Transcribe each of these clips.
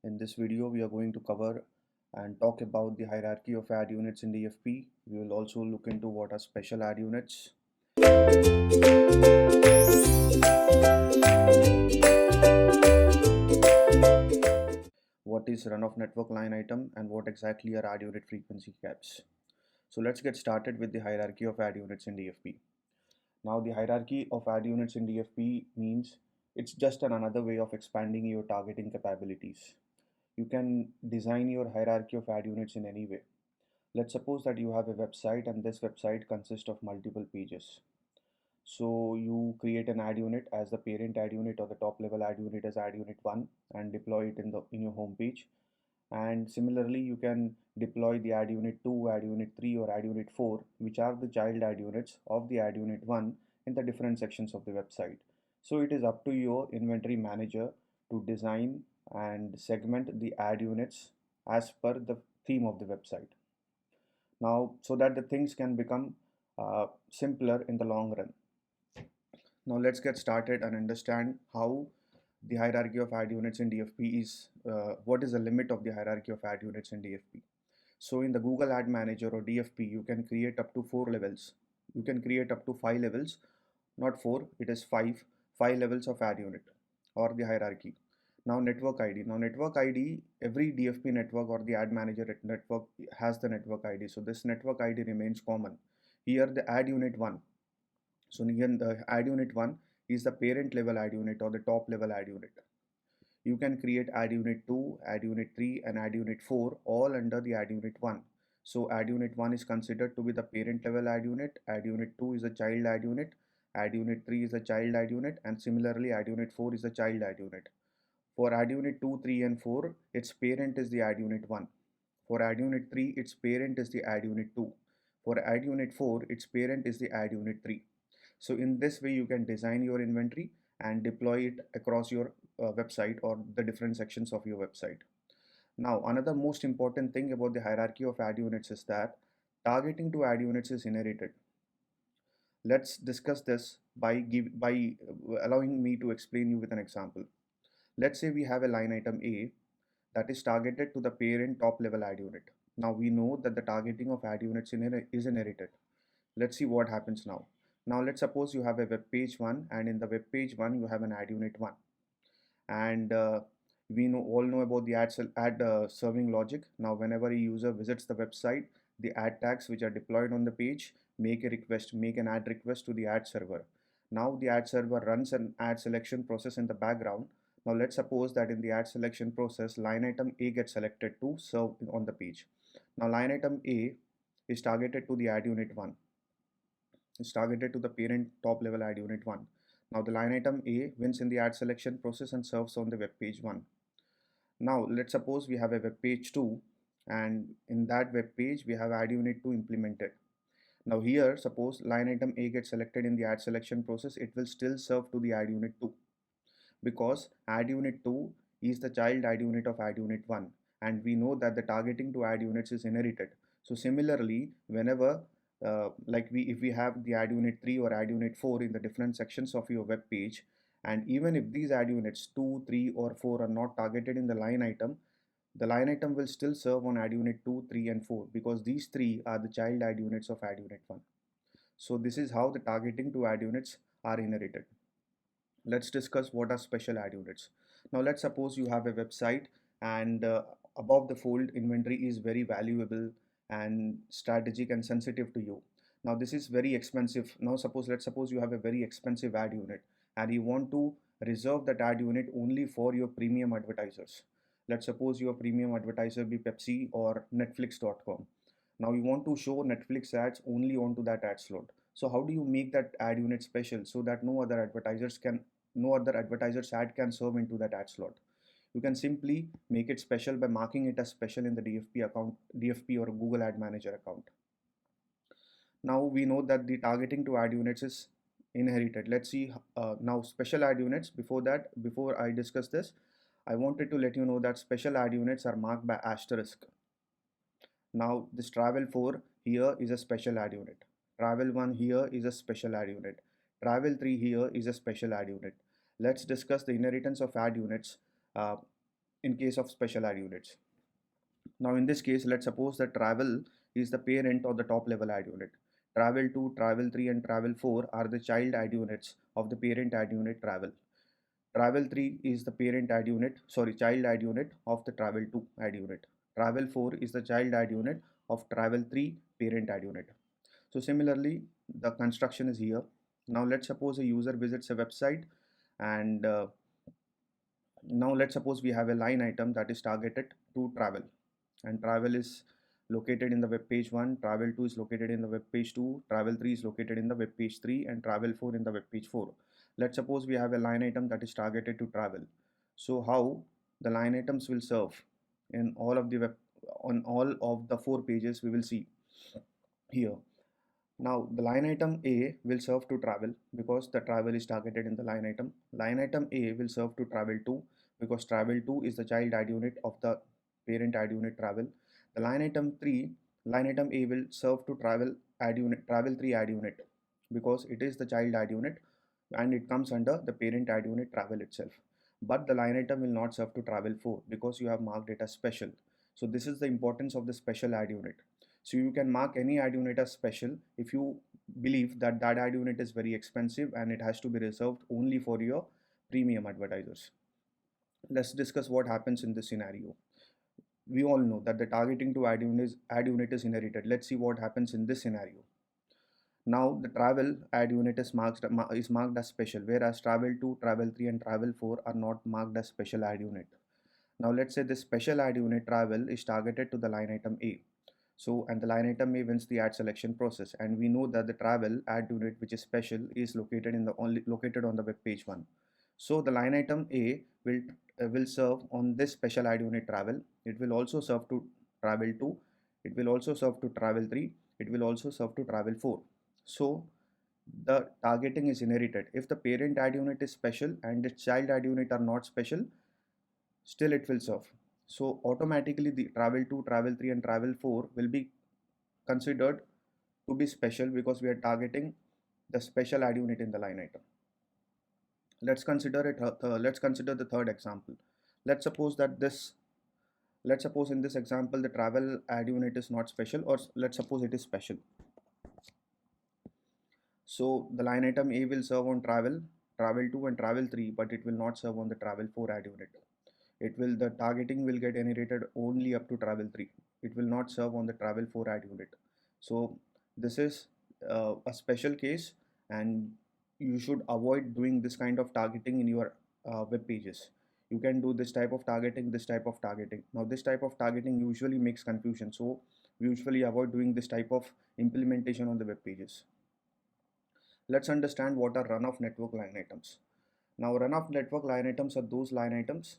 In this video, we are going to cover and talk about the hierarchy of ad units in DFP. We will also look into what are special ad units. What is run-off network line item and what exactly are ad unit frequency caps. So let's get started with the hierarchy of ad units in DFP. Now the hierarchy of ad units in DFP means it's just another way of expanding your targeting capabilities. You can design your hierarchy of ad units in any way. Let's suppose that you have a website and this website consists of multiple pages. So you create an ad unit as the parent ad unit or the top level ad unit as ad unit 1 and deploy it in your home page. And similarly, you can deploy the ad unit 2, ad unit 3 or ad unit 4, which are the child ad units of the ad unit 1 in the different sections of the website. So it is up to your inventory manager to design and segment the ad units as per the theme of the website. Now, so that the things can become simpler in the long run. Now let's get started and understand how the hierarchy of ad units in DFP is, what is the limit of the hierarchy of ad units in DFP. So in the Google Ad Manager or DFP, you can create up to 4 levels. You can create up to 5 levels, not 4, it is 5 levels of ad unit or the hierarchy. Now network ID. Now network ID, every DFP network or the ad manager network has the network ID. So this network ID remains common. Here the ad unit 1. So here the ad unit 1 is the parent level ad unit or the top level ad unit. You can create ad unit 2, ad unit 3 and ad unit 4 all under the ad unit 1. So ad unit 1 is considered to be the parent level ad unit 2 is a child ad unit 3 is a child ad unit, and similarly ad unit 4 is a child ad unit. For ad unit 2, 3 and 4, its parent is the ad unit 1. For ad unit 3, its parent is the ad unit 2. For ad unit 4, its parent is the ad unit 3. So in this way, you can design your inventory and deploy it across your website or the different sections of your website. Now, another most important thing about the hierarchy of ad units is that targeting to ad units is inherited. Let's discuss this by allowing me to explain you with an example. Let's say we have a line item A that is targeted to the parent top level ad unit. Now we know that the targeting of ad units is inherited. Let's see what happens now. Now let's suppose you have a web page 1 and in the web page 1 you have an ad unit 1, and we all know about the ad serving logic. Now whenever a user visits the website, the ad tags which are deployed on the page make an ad request to the ad server. Now the ad server runs an ad selection process in the background. Now let's suppose that in the ad selection process, line item A gets selected to serve on the page. Now line item A is targeted to the ad unit 1. It's targeted to the parent top level ad unit 1. Now the line item A wins in the ad selection process and serves on the web page 1. Now let's suppose we have a web page 2, and in that web page we have ad unit 2 implemented. Now here suppose line item A gets selected in the ad selection process, it will still serve to the ad unit 2 because ad unit 2 is the child ad unit of ad unit 1, and we know that the targeting to ad units is inherited. So similarly, whenever if we have the ad unit 3 or ad unit 4 in the different sections of your web page, and even if these ad units 2, 3 or 4 are not targeted in the line item, the line item will still serve on ad unit 2, 3 and 4 because these three are the child ad units of ad unit 1. So this is how the targeting to ad units are inherited. Let's discuss what are special ad units. Now let's suppose you have a website and above the fold inventory is very valuable and strategic and sensitive to you. Now this is very expensive. Now let's suppose you have a very expensive ad unit and you want to reserve that ad unit only for your premium advertisers. Let's suppose your premium advertiser be Pepsi or Netflix.com. Now you want to show Netflix ads only onto that ad slot. So how do you make that ad unit special so that no other advertiser's ad can serve into that ad slot? You can simply make it special by marking it as special in the DFP or Google Ad Manager account. Now we know that the targeting to ad units is inherited. Let's see now special ad units. Before I discuss this, I wanted to let you know that special ad units are marked by asterisk. Now this travel 4 here is a special ad unit. Travel 1 here is a special ad unit. Travel 3 here is a special ad unit. Let's discuss the inheritance of ad units. Uh, in case of special add units. Now in this case, let's suppose that travel is the parent or the top level add unit. Travel 2, travel 3 and travel 4 are the child add units of the parent add unit travel. Travel 3 is the parent add unit, sorry, child add unit of the travel 2 add unit. Travel 4 is the child add unit of travel 3 parent add unit. So similarly, the construction is here. Now let's suppose a user visits a website, and now let's suppose we have a line item that is targeted to travel, and travel is located in the web page 1, travel 2 is located in the web page 2, travel 3 is located in the web page 3, and travel 4 in the web page 4. Let's suppose we have a line item that is targeted to travel. So how the line items will serve in all of the web, on all of the 4 pages we will see here. Now the line item A will serve to travel because the travel is targeted in the line item. Line item A will serve to travel 2 because travel 2 is the child add unit of the parent add unit travel. The line item 3, line item A will serve to travel 3 add unit because it is the child add unit and it comes under the parent add unit travel itself. But the line item will not serve to travel 4 because you have marked it as special. So this is the importance of the special add unit. So you can mark any add unit as special if you believe that that add unit is very expensive and it has to be reserved only for your premium advertisers. Let's discuss what happens in this scenario. We all know that the targeting to add unit is inherited. Let's see what happens in this scenario. Now the travel add unit is marked as special, whereas travel 2, travel 3 and travel 4 are not marked as special add unit. Now let's say this special add unit travel is targeted to the line item A. So, and the line item A wins the ad selection process, and we know that the travel add unit which is special is located on the web page 1. So the line item A will serve on this special add unit travel. It will also serve to travel 2. It will also serve to travel 3. It will also serve to travel 4. So the targeting is inherited. If the parent add unit is special and the child add unit are not special, still it will serve. So automatically the travel 2, travel 3 and travel 4 will be considered to be special because we are targeting the special add unit in the line item. Let's consider the third example. Let's suppose in this example the travel add unit is not special, or let's suppose it is special. So the line item A will serve on travel 2 and travel 3, but it will not serve on the travel 4 add unit. The targeting will get inherited only up to travel 3. It will not serve on the travel 4 add unit. So this is a special case, and you should avoid doing this kind of targeting in your web pages. You can do this type of targeting. Now this type of targeting usually makes confusion, so we usually avoid doing this type of implementation on the web pages. Let's understand what are run-off network line items. Now run-off network line items are those line items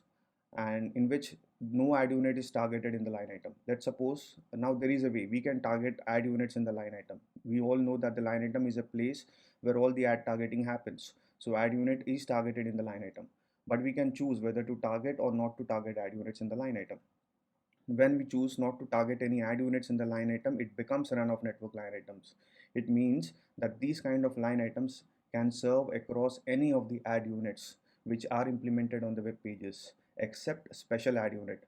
and in which no add unit is targeted in the line item. Let's suppose now there is a way we can target add units in the line item. We all know that the line item is a place where all the ad targeting happens. So add unit is targeted in the line item, but we can choose whether to target or not to target add units in the line item. When we choose not to target any add units in the line item, it becomes run-off network line items. It means that these kind of line items can serve across any of the add units which are implemented on the web pages except special add unit.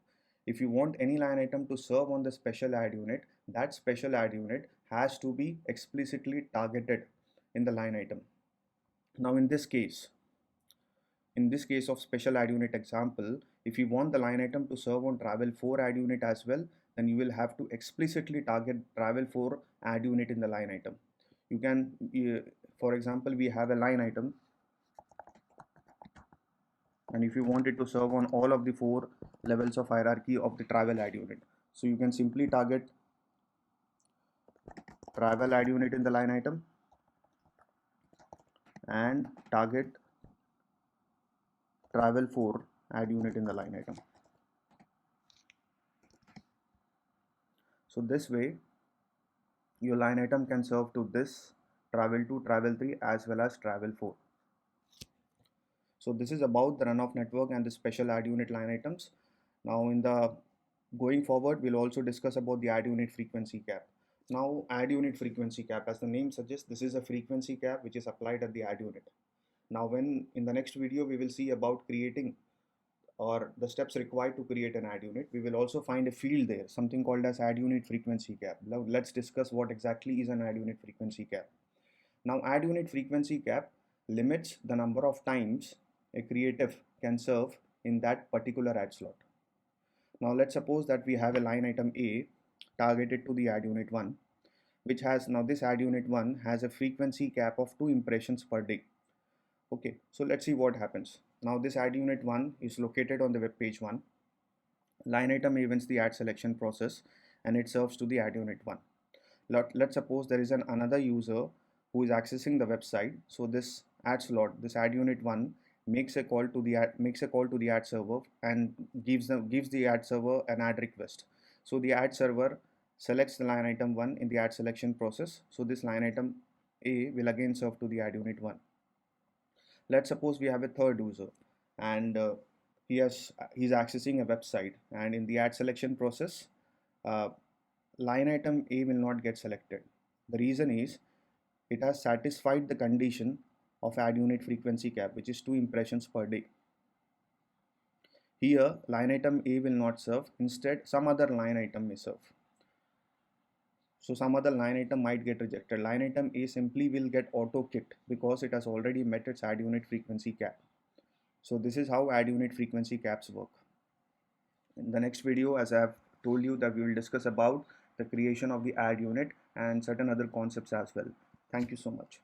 If you want any line item to serve on the special add unit, that special add unit has to be explicitly targeted in the line item. Now in this case of special add unit example, if you want the line item to serve on travel 4 add unit as well, then you will have to explicitly target travel 4 add unit in the line item. You can, for example, we have a line item, and if you want it to serve on all of the 4 levels of hierarchy of the travel add unit, so you can simply target travel add unit in the line item and target travel 4 add unit in the line item. So this way your line item can serve to this travel 2, travel 3 as well as travel 4. So this is about the run-off network and the special add unit line items. Now in the going forward, we'll also discuss about the add unit frequency cap. Now add unit frequency cap, as the name suggests, this is a frequency cap which is applied at the add unit. Now when in the next video we will see about creating or the steps required to create an ad unit, we will also find a field there, something called as ad unit frequency cap. Now let's discuss what exactly is an ad unit frequency cap. Now ad unit frequency cap limits the number of times a creative can serve in that particular ad slot. Now let's suppose that we have a line item A targeted to the ad unit 1, which has, now this ad unit 1 has a frequency cap of 2 impressions per day. Okay, so let's see what happens. Now this ad unit 1 is located on the web page 1. Line item events the ad selection process and it serves to the ad unit 1. Let's suppose there is another user who is accessing the website. So this ad slot, this ad unit 1 makes a call to the ad server and gives the ad server an ad request. So the ad server selects the line item 1 in the ad selection process. So this line item A will again serve to the ad unit 1. Let's suppose we have a third user and he's accessing a website, and in the ad selection process, uh, line item A will not get selected. The reason is it has satisfied the condition of ad unit frequency cap, which is 2 impressions per day. Here line item A will not serve, instead some other line item may serve. So some other line item might get rejected. Line item A simply will get auto kicked because it has already met its ad unit frequency cap. So this is how ad unit frequency caps work. In the next video, as I have told you, that we will discuss about the creation of the ad unit and certain other concepts as well. Thank you so much.